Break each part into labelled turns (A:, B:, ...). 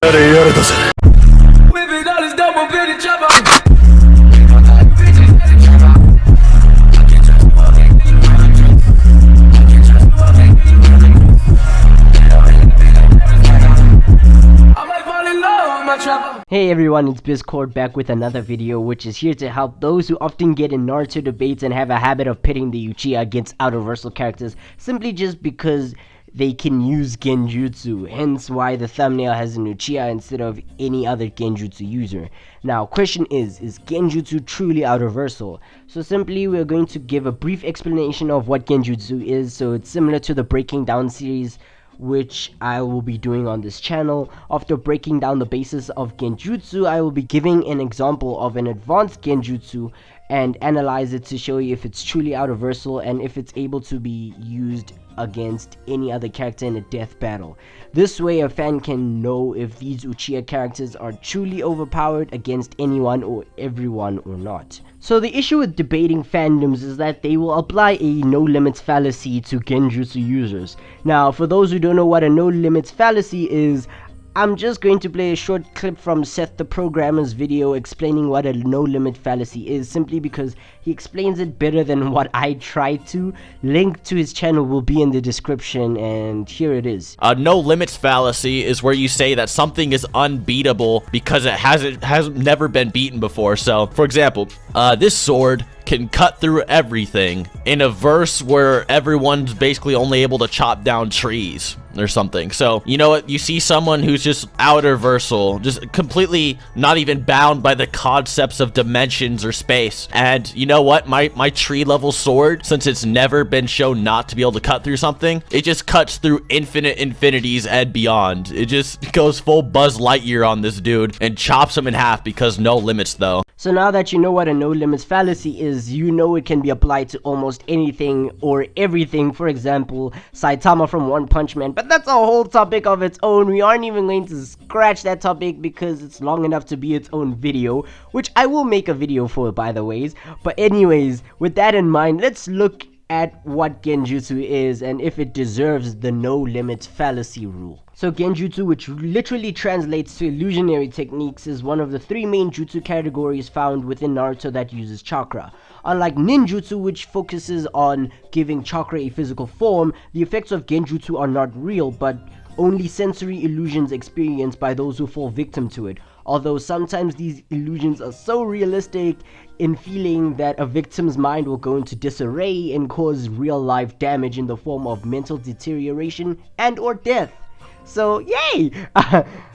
A: Hey everyone, it's Biscord back with another video which is here to help those who often get in Naruto debates and have a habit of pitting the Uchiha against Outerversal characters simply just because they can use Genjutsu, hence why the thumbnail has an Uchiha instead of any other Genjutsu user. Now, question is Genjutsu truly Outerversal? So simply we're going to give a brief explanation of what Genjutsu is, so it's similar to the Breaking Down series which I will be doing on this channel. After breaking down the basis of Genjutsu, I will be giving an example of an advanced Genjutsu and analyze it to show you if it's truly Outerversal and if it's able to be used against any other character in a death battle. This way a fan can know if these Uchiha characters are truly overpowered against anyone or everyone or not. So the issue with debating fandoms is that they will apply a no limits fallacy to Genjutsu users. Now, for those who don't know what a no limits fallacy is, I'm just going to play a short clip from Seth the Programmer's video explaining what a no-limit fallacy is, simply because he explains it better than what I tried to. Link to his channel will be in the description, and here it is.
B: A no-limits fallacy is where you say that something is unbeatable because it has never been beaten before. So, for example, this sword can cut through everything in a verse where everyone's basically only able to chop down trees or something. So, you know what? You see someone who's just Outerversal, just completely not even bound by the concepts of dimensions or space. And you know what? My tree level sword, since it's never been shown not to be able to cut through something, it just cuts through infinite infinities and beyond. It just goes full Buzz Lightyear on this dude and chops him in half because no limits though.
A: So now that you know what a no limits fallacy is, you know it can be applied to almost anything or everything. For example, Saitama from One Punch Man. But that's a whole topic of its own. We aren't even going to scratch that topic because it's long enough to be its own video, which I will make a video for, by the ways. But anyways, with that in mind, let's look at what Genjutsu is and if it deserves the no limits fallacy rule. So Genjutsu, which literally translates to illusionary techniques, is one of the three main jutsu categories found within Naruto that uses chakra. Unlike ninjutsu, which focuses on giving chakra a physical form, the effects of Genjutsu are not real, but only sensory illusions experienced by those who fall victim to it. Although sometimes these illusions are so realistic in feeling that a victim's mind will go into disarray and cause real life damage in the form of mental deterioration and or death. So yay!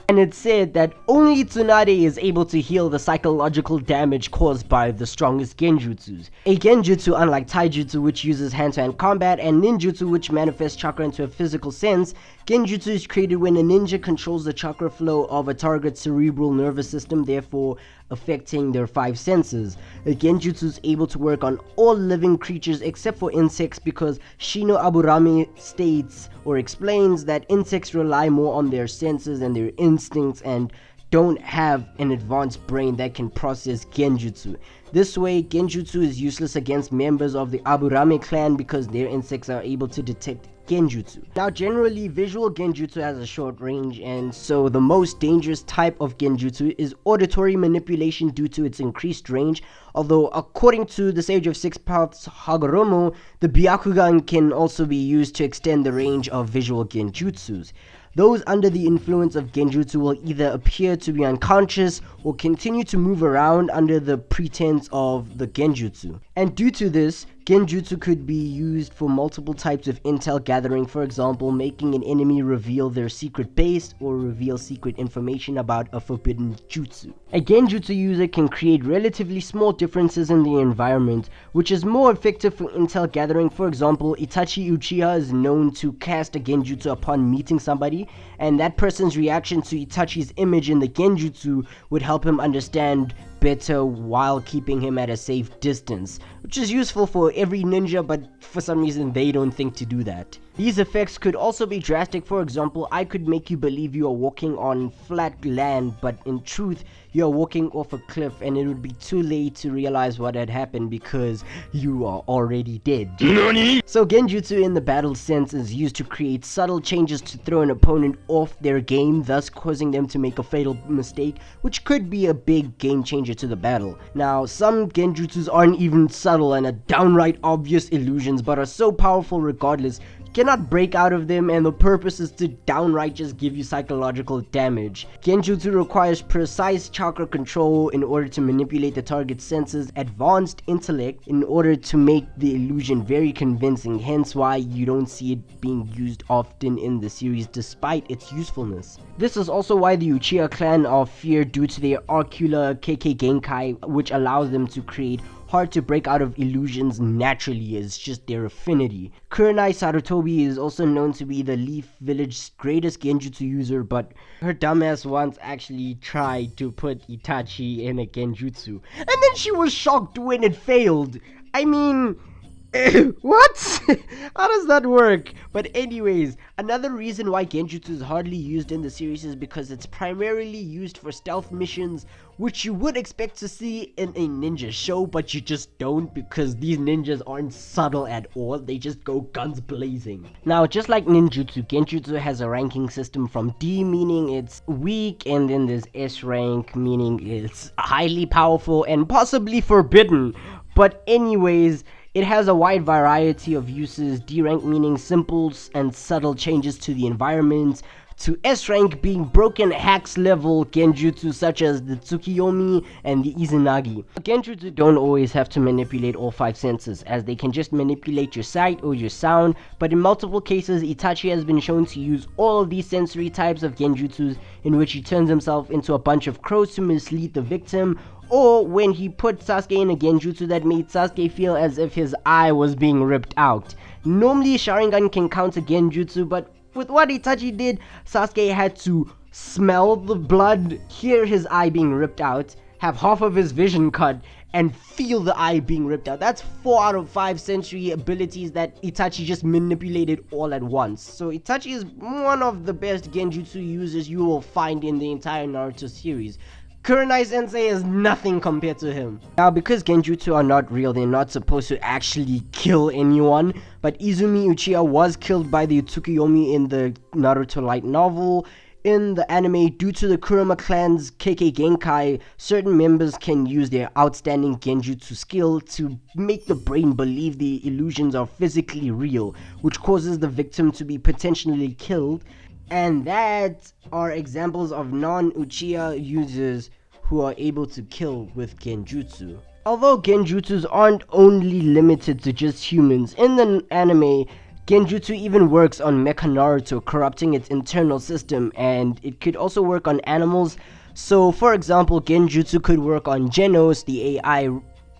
A: And it's said that only Tsunade is able to heal the psychological damage caused by the strongest genjutsus. A genjutsu, unlike taijutsu, which uses hand-to-hand combat, and ninjutsu, which manifests chakra into a physical sense, genjutsu is created when a ninja controls the chakra flow of a target's cerebral nervous system, therefore affecting their five senses. A genjutsu is able to work on all living creatures except for insects because Shino Aburame states or explains that insects rely more on their senses and their instincts and don't have an advanced brain that can process genjutsu. This way, genjutsu is useless against members of the Aburame clan because their insects are able to detect genjutsu. Now generally, visual genjutsu has a short range, and so the most dangerous type of genjutsu is auditory manipulation due to its increased range, although according to the Sage of Six Paths Hagoromo, the Byakugan can also be used to extend the range of visual genjutsus. Those under the influence of genjutsu will either appear to be unconscious or continue to move around under the pretense of the genjutsu. And due to this, genjutsu could be used for multiple types of intel gathering, for example, making an enemy reveal their secret base or reveal secret information about a forbidden jutsu. A genjutsu user can create relatively small differences in the environment, which is more effective for intel gathering. For example, Itachi Uchiha is known to cast a genjutsu upon meeting somebody, and that person's reaction to Itachi's image in the genjutsu would help him understand better while keeping him at a safe distance, which is useful for every ninja, but for some reason they don't think to do that. These effects could also be drastic. For example, I could make you believe you are walking on flat land, but in truth, you are walking off a cliff, and it would be too late to realize what had happened because you are already dead. NANI? So Genjutsu in the battle sense is used to create subtle changes to throw an opponent off their game, thus causing them to make a fatal mistake, which could be a big game changer to the battle. Now, some Genjutsus aren't even subtle and are downright obvious illusions, but are so powerful regardless, cannot break out of them, and the purpose is to downright just give you psychological damage. Genjutsu requires precise chakra control in order to manipulate the target's senses, advanced intellect in order to make the illusion very convincing, hence why you don't see it being used often in the series despite its usefulness. This is also why the Uchiha clan are feared due to their Ocular KK Genkai, which allows them to create hard to break out of illusions naturally. It's just their affinity. Kurenai Sarutobi is also known to be the Leaf Village's greatest Genjutsu user, but her dumbass once actually tried to put Itachi in a Genjutsu, and then she was shocked when it failed. I mean, what? How does that work? But anyways, another reason why Genjutsu is hardly used in the series is because it's primarily used for stealth missions, which you would expect to see in a ninja show, but you just don't, because these ninjas aren't subtle at all. They just go guns blazing. Now, just like ninjutsu, Genjutsu has a ranking system from D, meaning it's weak, and then there's S rank, meaning it's highly powerful and possibly forbidden. But anyways, it has a wide variety of uses, D rank meaning simple and subtle changes to the environment, to S rank being broken hacks level Genjutsu such as the Tsukuyomi and the Izanagi. Genjutsu don't always have to manipulate all 5 senses, as they can just manipulate your sight or your sound, but in multiple cases Itachi has been shown to use all of these sensory types of Genjutsus, in which he turns himself into a bunch of crows to mislead the victim, or when he put Sasuke in a Genjutsu that made Sasuke feel as if his eye was being ripped out. Normally Sharingan can counter Genjutsu, but with what Itachi did, Sasuke had to smell the blood, hear his eye being ripped out, have half of his vision cut, and feel the eye being ripped out. That's 4 out of 5 sensory abilities that Itachi just manipulated all at once. So Itachi is one of the best Genjutsu users you will find in the entire Naruto series. Kurenai Sensei is nothing compared to him. Now, because Genjutsu are not real, they're not supposed to actually kill anyone, but Izumi Uchiha was killed by the Tsukuyomi in the Naruto light novel. In the anime, due to the Kurama clan's KK Genkai, certain members can use their outstanding Genjutsu skill to make the brain believe the illusions are physically real, which causes the victim to be potentially killed. And that are examples of non-Uchiha users who are able to kill with Genjutsu. Although Genjutsus aren't only limited to just humans, in the anime, Genjutsu even works on Mecha Naruto, corrupting its internal system, and it could also work on animals. So, for example, Genjutsu could work on Genos, the AI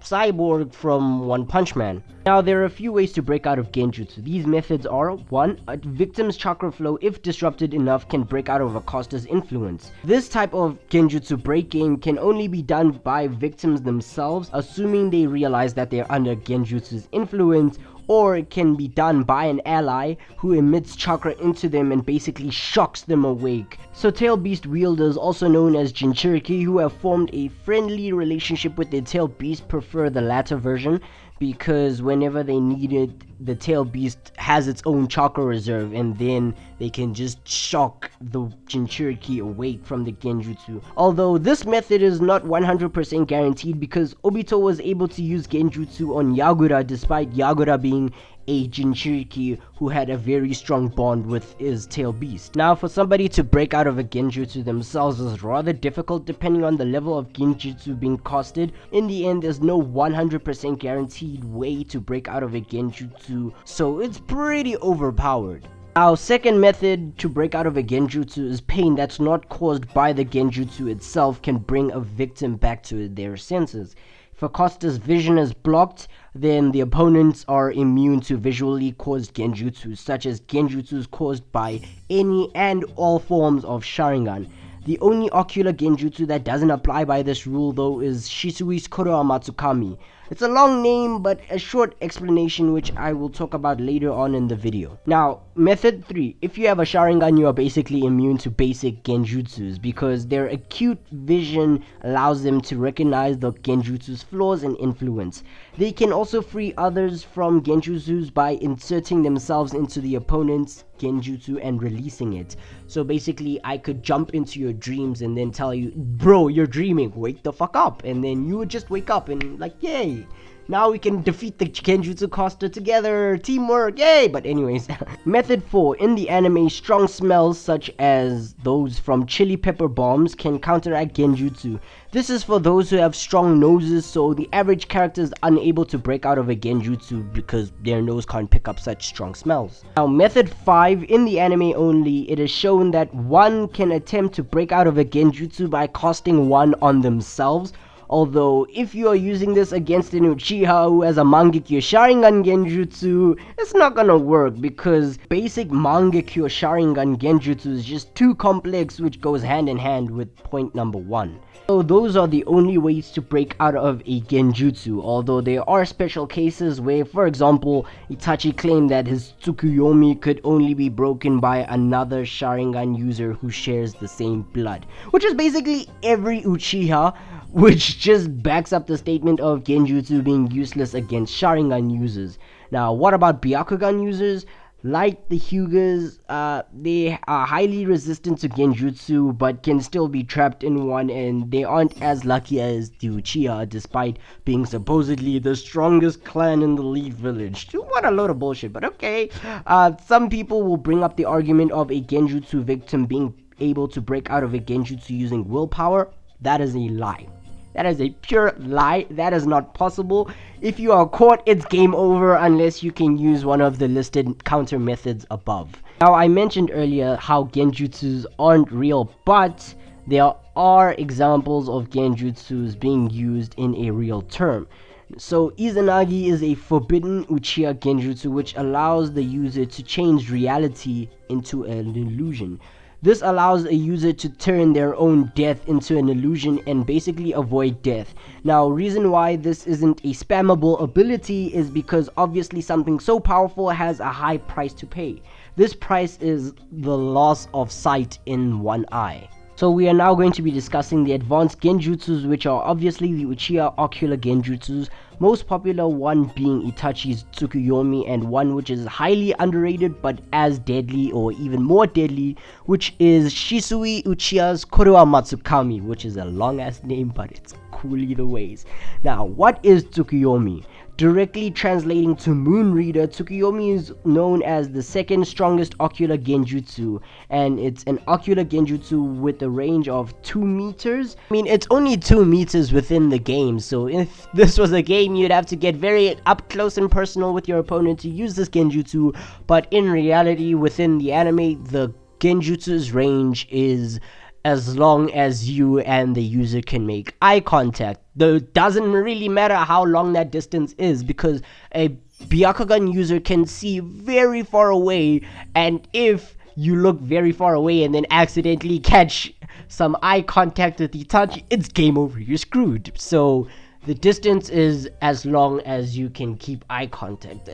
A: cyborg from One Punch Man. Now, there are a few ways to break out of Genjutsu. These methods are: 1. A victim's chakra flow, if disrupted enough, can break out of a caster's influence. This type of Genjutsu breaking can only be done by victims themselves, assuming they realize that they're under Genjutsu's influence, or it can be done by an ally who emits chakra into them and basically shocks them awake. So tail beast wielders, also known as Jinchuriki, who have formed a friendly relationship with their tail beast, prefer the latter version, because whenever they need it, the tail beast has its own chakra reserve, and then they can just shock the Jinchuriki awake from the Genjutsu. Although this method is not 100% guaranteed, because Obito was able to use Genjutsu on Yagura despite Yagura being a Jinchuriki who had a very strong bond with his tail beast. Now, for somebody to break out of a Genjutsu themselves is rather difficult depending on the level of Genjutsu being casted. In the end, there's no 100% guaranteed way to break out of a Genjutsu, so it's pretty overpowered. Our second method to break out of a Genjutsu is pain that's not caused by the Genjutsu itself can bring a victim back to their senses. If a caster's vision is blocked, then the opponents are immune to visually caused Genjutsus, such as Genjutsus caused by any and all forms of Sharingan. The only ocular Genjutsu that doesn't apply by this rule though is Shisui's Kotoamatsukami. It's a long name, but a short explanation which I will talk about later on in the video. Now, method 3. If you have a Sharingan, you are basically immune to basic Genjutsus because their acute vision allows them to recognize the Genjutsu's flaws and influence. They can also free others from Genjutsus by inserting themselves into the opponent's Genjutsu and releasing it. So basically, I could jump into your dreams and then tell you, bro, you're dreaming, wake the fuck up, and then you would just wake up and like, yay, now we can defeat the Genjutsu caster together, teamwork, yay. But anyways, method 4. In the anime, strong smells such as those from chili pepper bombs can counteract Genjutsu. This is for those who have strong noses, so the average character is unable to break out of a Genjutsu because their nose can't pick up such strong smells. Now, method 5. In the anime only, it is shown that one can attempt to break out of a Genjutsu by casting one on themselves. Although, if you are using this against an Uchiha who has a Mangekyo Sharingan Genjutsu, it's not gonna work because basic Mangekyo Sharingan Genjutsu is just too complex, which goes hand in hand with point number 1. So those are the only ways to break out of a Genjutsu, although there are special cases where, for example, Itachi claimed that his Tsukuyomi could only be broken by another Sharingan user who shares the same blood, which is basically every Uchiha, which just backs up the statement of Genjutsu being useless against Sharingan users. Now, what about Byakugan users? Like the Hyugas, they are highly resistant to Genjutsu, but can still be trapped in one, and they aren't as lucky as the Uchiha, despite being supposedly the strongest clan in the Leaf Village. What a load of bullshit, but okay. Some people will bring up the argument of a Genjutsu victim being able to break out of a Genjutsu using willpower. That is a lie. That is a pure lie. That is not possible. If you are caught, it's game over unless you can use one of the listed counter methods above. Now, I mentioned earlier how Genjutsus aren't real, but there are examples of Genjutsus being used in a real term. So, Izanagi is a forbidden Uchiha Genjutsu which allows the user to change reality into an illusion. This allows a user to turn their own death into an illusion and basically avoid death. Now, reason why this isn't a spammable ability is because obviously something so powerful has a high price to pay. This price is the loss of sight in one eye. So we are now going to be discussing the advanced Genjutsus, which are obviously the Uchiha ocular Genjutsus, most popular one being Itachi's Tsukuyomi, and one which is highly underrated but as deadly or even more deadly, which is Shisui Uchiha's Kotoamatsukami, which is a long ass name but it's cool either ways. Now, what is Tsukuyomi? Directly translating to Moon Reader, Tsukuyomi is known as the second strongest ocular Genjutsu, and it's an ocular Genjutsu with a range of 2 meters. I mean, it's only 2 meters within the game, so if this was a game, you'd have to get very up close and personal with your opponent to use this Genjutsu, but in reality, within the anime, the Genjutsu's range is as long as you and the user can make eye contact. It doesn't really matter how long that distance is because a Byakugan user can see very far away, and if you look very far away and then accidentally catch some eye contact with Itachi, it's game over, you're screwed. So the distance is as long as you can keep eye contact.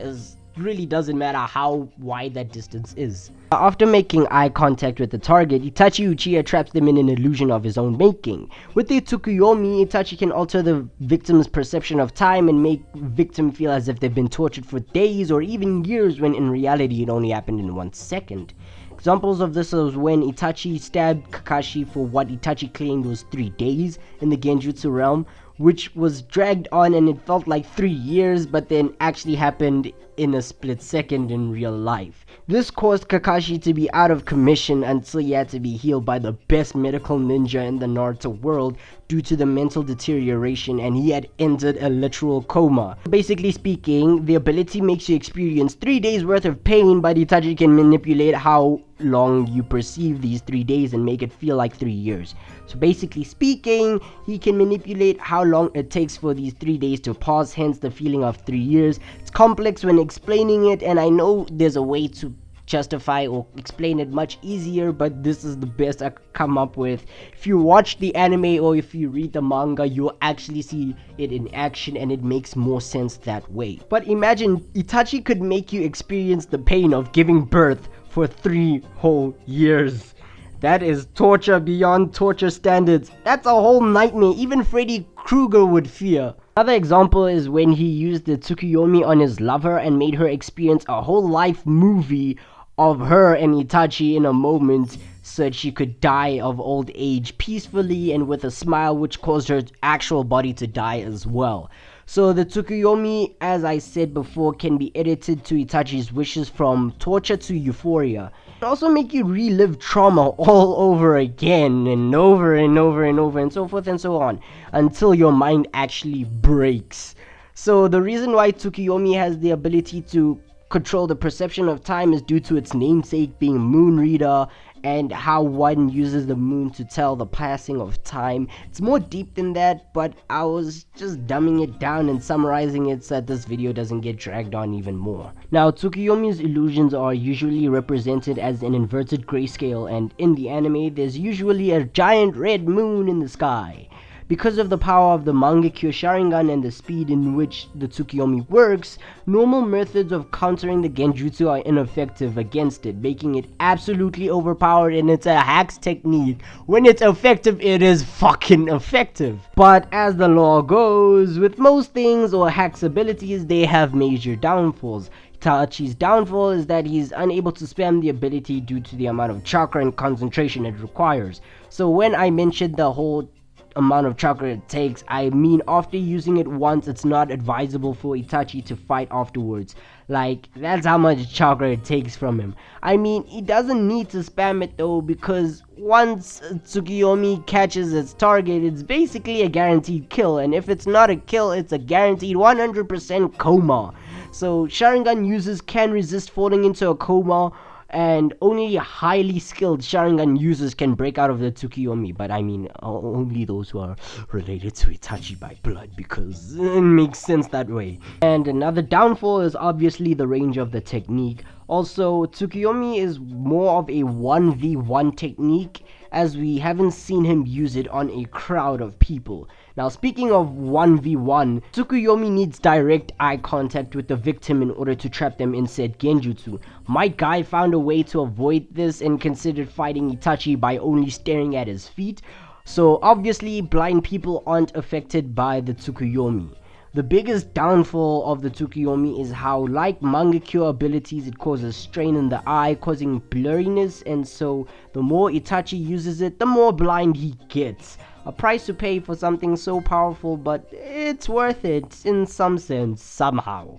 A: Really doesn't matter how wide that distance is. After making eye contact with the target, Itachi Uchiha traps them in an illusion of his own making. With the Tsukuyomi, Itachi can alter the victim's perception of time and make victim feel as if they've been tortured for days or even years, when in reality it only happened in 1 second. Examples of this was when Itachi stabbed Kakashi for what Itachi claimed was 3 days in the Genjutsu realm, which was dragged on and it felt like 3 years, but then actually happened in a split second in real life. This caused Kakashi to be out of commission until he had to be healed by the best medical ninja in the Naruto world due to the mental deterioration, and he had entered a literal coma. Basically speaking, the ability makes you experience 3 days worth of pain, but Itachi can manipulate how long you perceive these 3 days and make it feel like 3 years. So basically speaking, he can manipulate how long it takes for these 3 days to pass, hence the feeling of 3 years. It's complex when explaining it, and I know there's a way to justify or explain it much easier, but this is the best I could come up with. If you watch the anime or if you read the manga, you'll actually see it in action and it makes more sense that way. But imagine Itachi could make you experience the pain of giving birth for 3 whole years. That is torture beyond torture standards. That's a whole nightmare even Freddy Krueger would fear. Another example is when he used the Tsukuyomi on his lover and made her experience a whole life movie of her and Itachi in a moment so that she could die of old age peacefully and with a smile, which caused her actual body to die as well. So the Tsukuyomi, as I said before, can be edited to Itachi's wishes from torture to euphoria. It also make you relive trauma all over again and over and over and over and so forth and so on until your mind actually breaks. So the reason why Tsukuyomi has the ability to control the perception of time is due to its namesake being Moon Reader and how one uses the moon to tell the passing of time. It's more deep than that, but I was just dumbing it down and summarizing it so that this video doesn't get dragged on even more. Now, Tsukuyomi's illusions are usually represented as an inverted grayscale, and in the anime, there's usually a giant red moon in the sky. Because of the power of the gOkU Sharingan and the speed in which the Tsukuyomi works, normal methods of countering the Genjutsu are ineffective against it, making it absolutely overpowered, and it's a hacks technique. When it's effective, it is fucking effective. But as the law goes, with most things or hacks abilities, they have major downfalls. Itachi's downfall is that he's unable to spam the ability due to the amount of chakra and concentration it requires. So when I mentioned the whole amount of chakra it takes, I mean after using it once, it's not advisable for Itachi to fight afterwards. Like, that's how much chakra it takes from him. I mean, he doesn't need to spam it though, because once Tsukuyomi catches its target, it's basically a guaranteed kill, and if it's not a kill, it's a guaranteed 100% coma. So Sharingan users can resist falling into a coma, and only highly skilled Sharingan users can break out of the Tsukuyomi, but I mean only those who are related to Itachi by blood, because it makes sense that way. And another downfall is obviously the range of the technique. Also, Tsukuyomi is more of a 1v1 technique, as we haven't seen him use it on a crowd of people. Now, speaking of 1v1, Tsukuyomi needs direct eye contact with the victim in order to trap them in said Genjutsu. My guy found a way to avoid this and considered fighting Itachi by only staring at his feet. So obviously, blind people aren't affected by the Tsukuyomi. The biggest downfall of the Tsukuyomi is how, like gOkU abilities, it causes strain in the eye, causing blurriness, and so the more Itachi uses it, the more blind he gets. A price to pay for something so powerful, but it's worth it in some sense, somehow.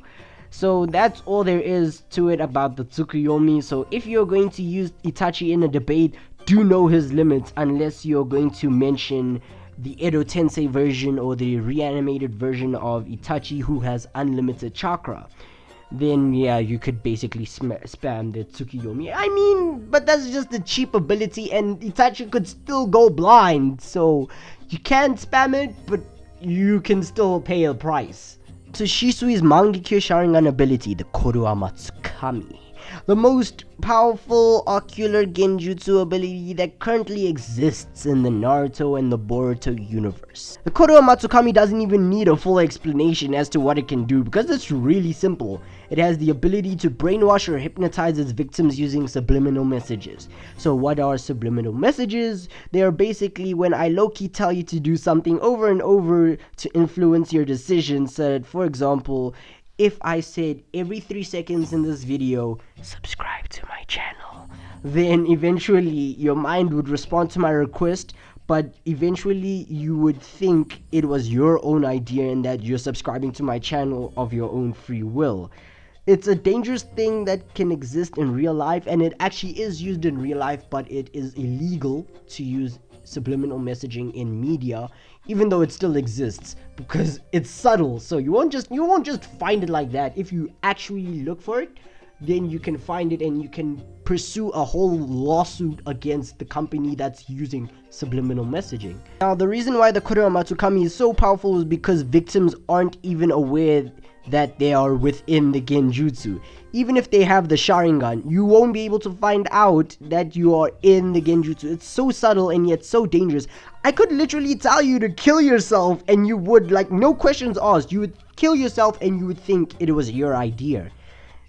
A: So that's all there is to it about the Tsukuyomi. So if you're going to use Itachi in a debate, do know his limits, unless you're going to mention the Edo Tensei version or the reanimated version of Itachi who has unlimited chakra. Then yeah, you could basically spam the Tsukuyomi. I mean, but that's just a cheap ability and Itachi could still go blind, so you can spam it, but you can still pay a price. So Shisui's gOkU Sharingan ability, the Kotoamatsukami, the most powerful ocular genjutsu ability that currently exists in the Naruto and the Boruto universe. The Kotoamatsukami doesn't even need a full explanation as to what it can do, because it's really simple. It has the ability to brainwash or hypnotize its victims using subliminal messages. So what are subliminal messages? They are basically when I low-key tell you to do something over and over to influence your decisions, so that, for example, if I said every 3 seconds in this video, subscribe to my channel, then eventually your mind would respond to my request, but eventually you would think it was your own idea and that you're subscribing to my channel of your own free will. It's a dangerous thing that can exist in real life, and it actually is used in real life, but it is illegal to use subliminal messaging in media, even though it still exists, because it's subtle. So you won't just find it like that. If you actually look for it, then you can find it and you can pursue a whole lawsuit against the company that's using subliminal messaging. Now, the reason why the Kotoamatsukami is so powerful is because victims aren't even aware that they are within the Genjutsu. Even if they have the Sharingan, you won't be able to find out that you are in the Genjutsu. It's so subtle and yet so dangerous. I could literally tell you to kill yourself and you would, like, no questions asked. You would kill yourself and you would think it was your idea.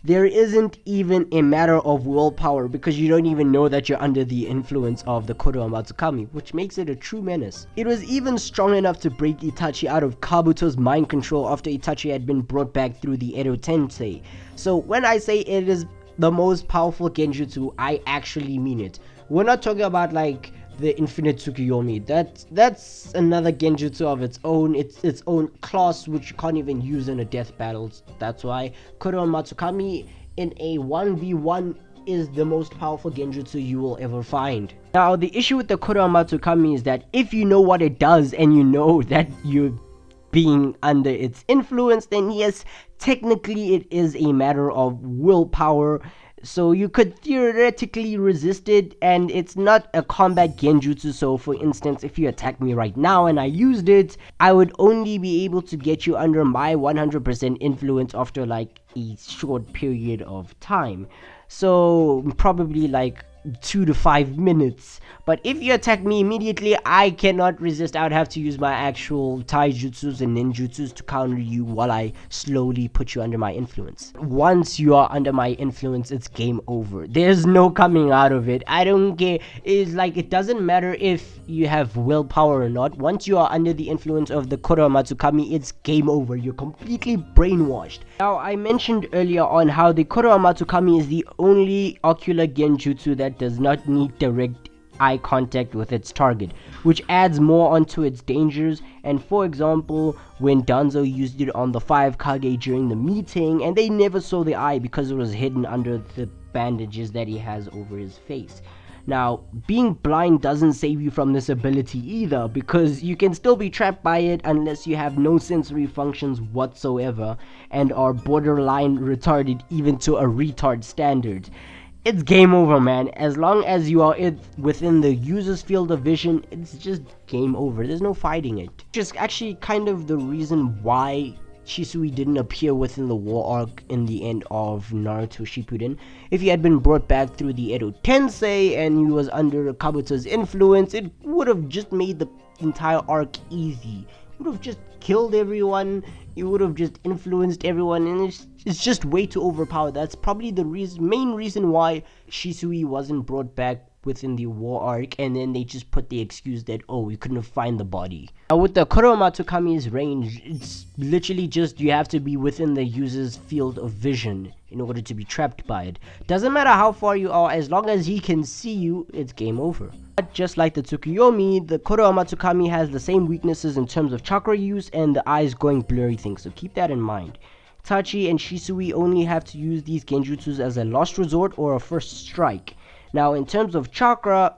A: There isn't even a matter of willpower because you don't even know that you're under the influence of the Kotoamatsukami, which makes it a true menace. It was even strong enough to break Itachi out of Kabuto's mind control after Itachi had been brought back through the Edo Tensei. So when I say it is the most powerful Genjutsu, I actually mean it. We're not talking about like the infinite Tsukuyomi. That's another Genjutsu of its own. It's its own class which you can't even use in a death battle. That's why Kotoamatsukami in a 1v1 is the most powerful Genjutsu you will ever find. Now the issue with the Kotoamatsukami is that if you know what it does and you know that you're being under its influence, then yes, technically it is a matter of willpower. So you could theoretically resist it, and it's not a combat genjutsu. So for instance, if you attack me right now and I used it, I would only be able to get you under my 100% influence after like a short period of time. So probably like 2 to 5 minutes. But if you attack me immediately, I cannot resist. I would have to use my actual taijutsus and ninjutsus to counter you while I slowly put you under my influence. Once you are under my influence, it's game over. There's no coming out of it. I don't care. It's like, it doesn't matter if you have willpower or not. Once you are under the influence of the Kotoamatsukami, it's game over. You're completely brainwashed. Now, I mentioned earlier on how the Kotoamatsukami is the only ocular genjutsu that does not need direct eye contact with its target, which adds more onto its dangers. And for example, when Danzo used it on the 5 Kage during the meeting, and they never saw the eye because it was hidden under the bandages that he has over his face. Now, being blind doesn't save you from this ability either, because you can still be trapped by it unless you have no sensory functions whatsoever and are borderline retarded even to a retard standard. It's game over, man. As long as you are within the user's field of vision, it's just game over. There's no fighting it. Just actually kind of the reason why Shisui didn't appear within the war arc in the end of Naruto Shippuden. If he had been brought back through the Edo Tensei and he was under Kabuto's influence, it would have just made the entire arc easy. It would have just killed everyone. It would have just influenced everyone, and it's just way too overpowered. That's probably the main reason why Shisui wasn't brought back within the war arc, and then they just put the excuse that, oh, we couldn't find the body. Now with the Kotoamatsukami's range, it's literally just you have to be within the user's field of vision in order to be trapped by it. Doesn't matter how far you are, as long as he can see you, it's game over. But just like the Tsukuyomi, the Kotoamatsukami has the same weaknesses in terms of chakra use and the eyes going blurry thing, so keep that in mind. Itachi and Shisui only have to use these genjutsus as a last resort or a first strike. Now in terms of chakra,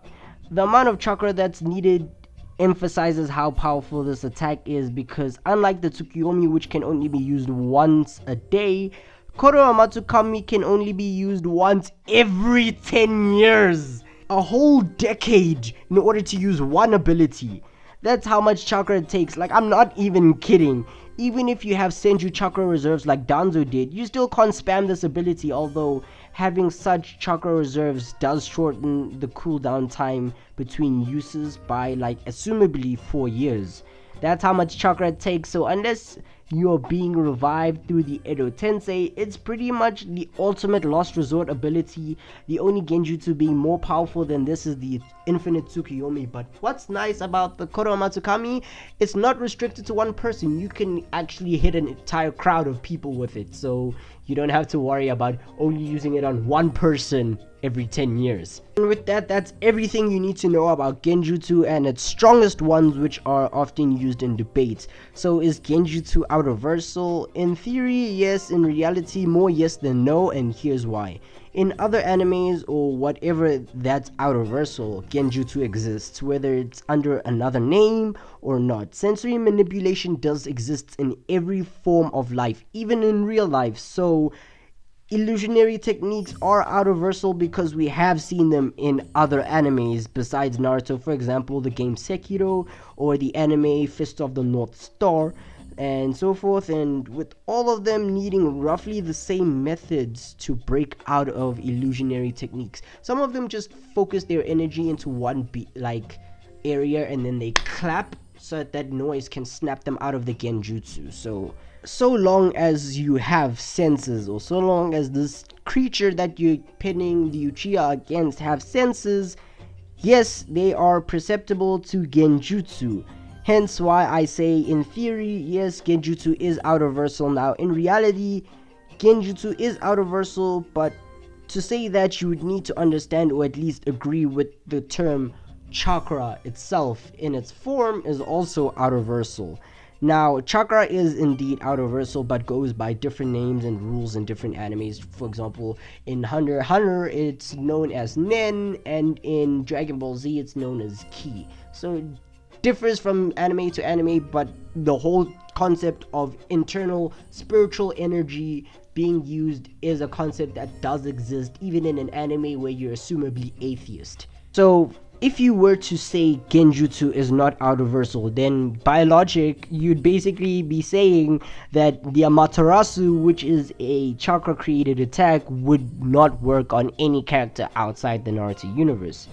A: the amount of chakra that's needed emphasizes how powerful this attack is, because unlike the Tsukuyomi, which can only be used once a day, Kotoamatsukami can only be used once every 10 years. A whole decade in order to use one ability. That's how much chakra it takes. Like, I'm not even kidding. Even if you have Senju chakra reserves like Danzo did, you still can't spam this ability, although having such chakra reserves does shorten the cooldown time between uses by like assumably 4 years. That's how much chakra it takes, so unless you're being revived through the Edo Tensei, it's pretty much the ultimate last resort ability. The only genjutsu being more powerful than this is the infinite Tsukuyomi. But what's nice about the Kotoamatsukami, it's not restricted to one person. You can actually hit an entire crowd of people with it, so you don't have to worry about only using it on one person every 10 years. And with that, that's everything you need to know about Genjutsu and its strongest ones, which are often used in debates. So is Genjutsu Outerversal? In theory, yes. In reality, more yes than no, and here's why. In other animes or whatever that's Outerversal, Genjutsu exists, whether it's under another name or not. Sensory manipulation does exist in every form of life, even in real life. So illusionary techniques are Outerversal because we have seen them in other animes besides Naruto. For example, the game Sekiro or the anime Fist of the North Star. and so forth, and with all of them needing roughly the same methods to break out of illusionary techniques. Some of them just focus their energy into one area and then they clap so that noise can snap them out of the genjutsu. So long as you have senses, or so long as this creature that you're pinning the Uchiha against have senses, yes, they are perceptible to genjutsu. Hence why I say, in theory, yes, genjutsu is outerversal. Now, in reality, genjutsu is outerversal, but to say that, you would need to understand or at least agree with the term chakra itself in its form is also outerversal. Now, chakra is indeed outerversal, but goes by different names and rules in different animes. For example, in Hunter x Hunter, it's known as Nen, and in Dragon Ball Z, it's known as Ki. So it differs from anime to anime, but the whole concept of internal spiritual energy being used is a concept that does exist even in an anime where you're assumably atheist. So if you were to say genjutsu is not outerversal, then by logic, you'd basically be saying that the Amaterasu, which is a chakra created attack, would not work on any character outside the Naruto universe.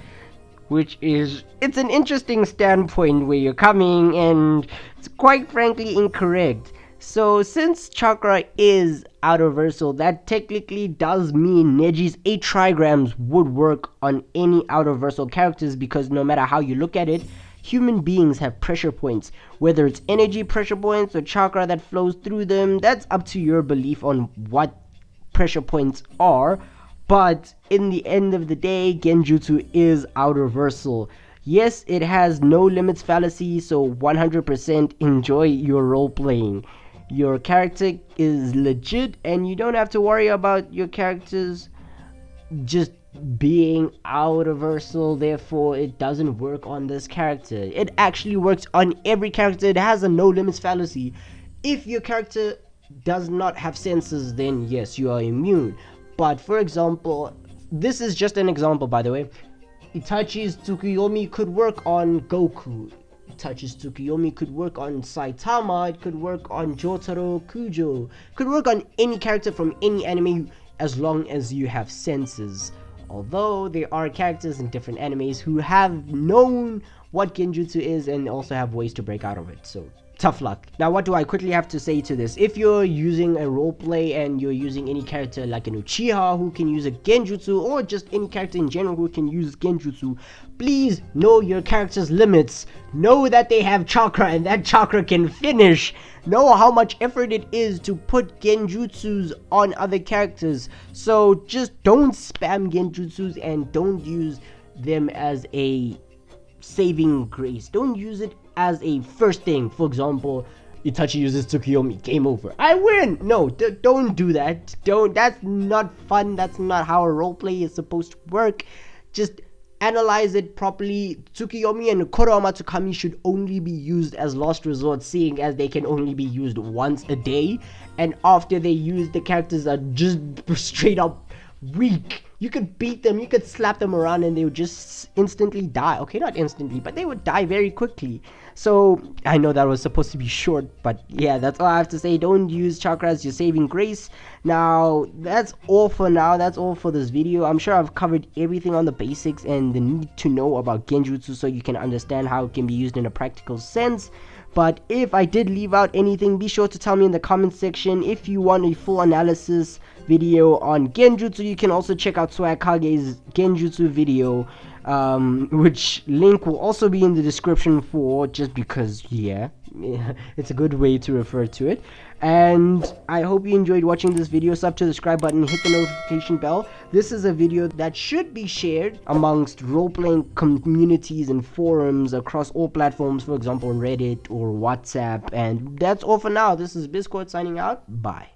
A: It's an interesting standpoint where you're coming, and it's quite frankly incorrect. So since chakra is outerversal, that technically does mean Neji's 8 trigrams would work on any outerversal characters, because no matter how you look at it, human beings have pressure points. Whether it's energy pressure points or chakra that flows through them, that's up to your belief on what pressure points are. But in the end of the day, genjutsu is outerversal. Yes, it has no limits fallacy, so 100% enjoy your role playing. Your character is legit, and you don't have to worry about your characters just being outerversal, therefore it doesn't work on this character. It actually works on every character. It has a no limits fallacy. If your character does not have senses, then yes, you are immune. But for example, this is just an example, by the way, Itachi's Tsukuyomi could work on gOkU. Itachi's Tsukuyomi could work on Saitama, it could work on Jotaro Kujo, could work on any character from any anime as long as you have senses. Although there are characters in different animes who have known what genjutsu is and also have ways to break out of it, so tough luck. Now, what do I quickly have to say to this? If you're using a roleplay and you're using any character like an Uchiha who can use a genjutsu, or just any character in general who can use genjutsu, please know your character's limits. Know that they have chakra and that chakra can finish. Know how much effort it is to put genjutsus on other characters. So just don't spam genjutsus and don't use them as a saving grace. Don't use it as a first thing. For example, Itachi uses Tsukuyomi, game over, I win. No, don't do that. That's not fun. That's not how a roleplay is supposed to work. Just analyze it properly. Tsukuyomi and Kotoamatsukami should only be used as last resort, seeing as they can only be used once a day, and after they use, the characters are just straight up weak. You could beat them, you could slap them around, and they would just instantly die. Okay, not instantly, but they would die very quickly. So I know that was supposed to be short, but yeah, that's all I have to say. Don't use chakra as your saving grace. Now, that's all for now. That's all for this video. I'm sure I've covered everything on the basics and the need to know about genjutsu, so you can understand how it can be used in a practical sense. But if I did leave out anything, be sure to tell me in the comment section. If you want a full analysis video on genjutsu, you can also check out Swagkage's genjutsu video, which link will also be in the description for, just because, yeah, it's a good way to refer to it. And I hope you enjoyed watching this video. Sub to the subscribe button, hit the notification bell. This is a video that should be shared amongst role-playing communities and forums across all platforms, for example Reddit or WhatsApp. And that's all for now. This is Biscord signing out. Bye.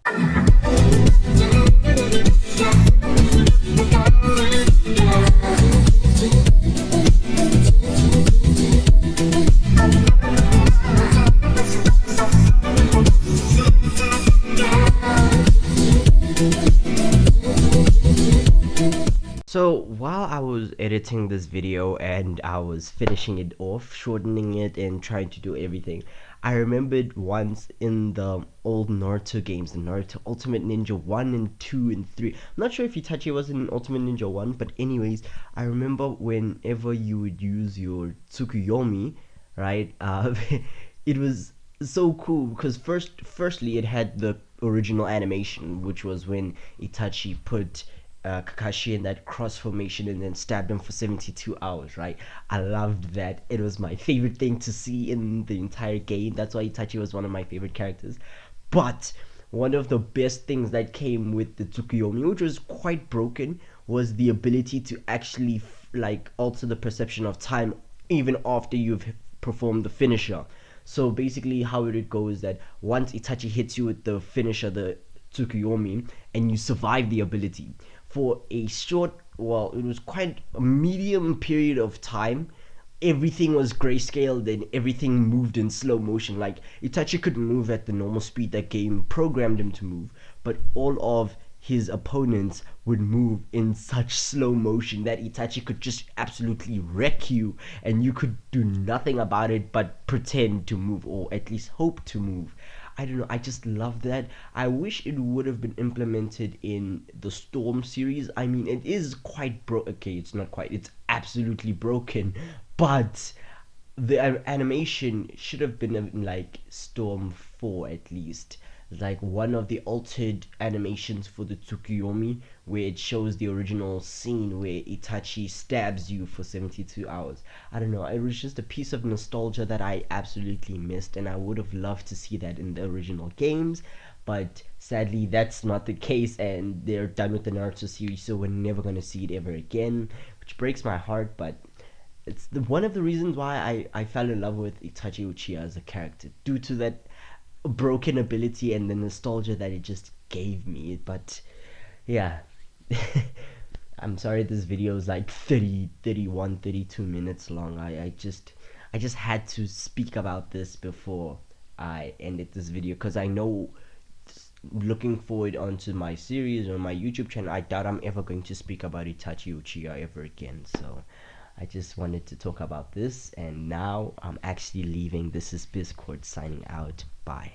A: So while I was was editing this video and I was finishing it off, shortening it and trying to do everything, I remembered once in the old Naruto games, the Naruto Ultimate Ninja 1 and 2 and 3. I'm not sure if Itachi was in Ultimate Ninja 1, but anyways, I remember whenever you would use your Tsukuyomi, right? It was so cool because firstly it had the original animation, which was when Itachi put Kakashi in that cross formation and then stabbed him for 72 hours, right? I loved that. It was my favorite thing to see in the entire game. That's why Itachi was one of my favorite characters. But one of the best things that came with the Tsukuyomi, which was quite broken, was the ability to actually like alter the perception of time even after you've performed the finisher. So basically how it would go is that once Itachi hits you with the finisher, the Tsukuyomi, and you survive the ability for a short, well, it was quite a medium period of time, everything was grayscaled and everything moved in slow motion. Like Itachi couldn't move at the normal speed that game programmed him to move, but all of his opponents would move in such slow motion that Itachi could just absolutely wreck you and you could do nothing about it but pretend to move, or at least hope to move. I don't know, I just love that. I wish it would have been implemented in the Storm series. I mean, it is quite okay, it's not quite, it's absolutely broken, but the animation should have been in like Storm 4 at least, like one of the altered animations for the Tsukuyomi, where it shows the original scene where Itachi stabs you for 72 hours. I don't know, it was just a piece of nostalgia that I absolutely missed, and I would have loved to see that in the original games, but sadly that's not the case, and they're done with the Naruto series, so we're never going to see it ever again, which breaks my heart. But it's one of the reasons why I fell in love with Itachi Uchiha as a character, due to that broken ability and the nostalgia that it just gave me. But yeah, I'm sorry this video is like 30, 31, 32 minutes long. I just had to speak about this before I ended this video, because I know looking forward onto my series or my YouTube channel, I doubt I'm ever going to speak about Itachi Uchiha ever again. So I just wanted to talk about this, and now I'm actually leaving. This is Biscord signing out. Bye.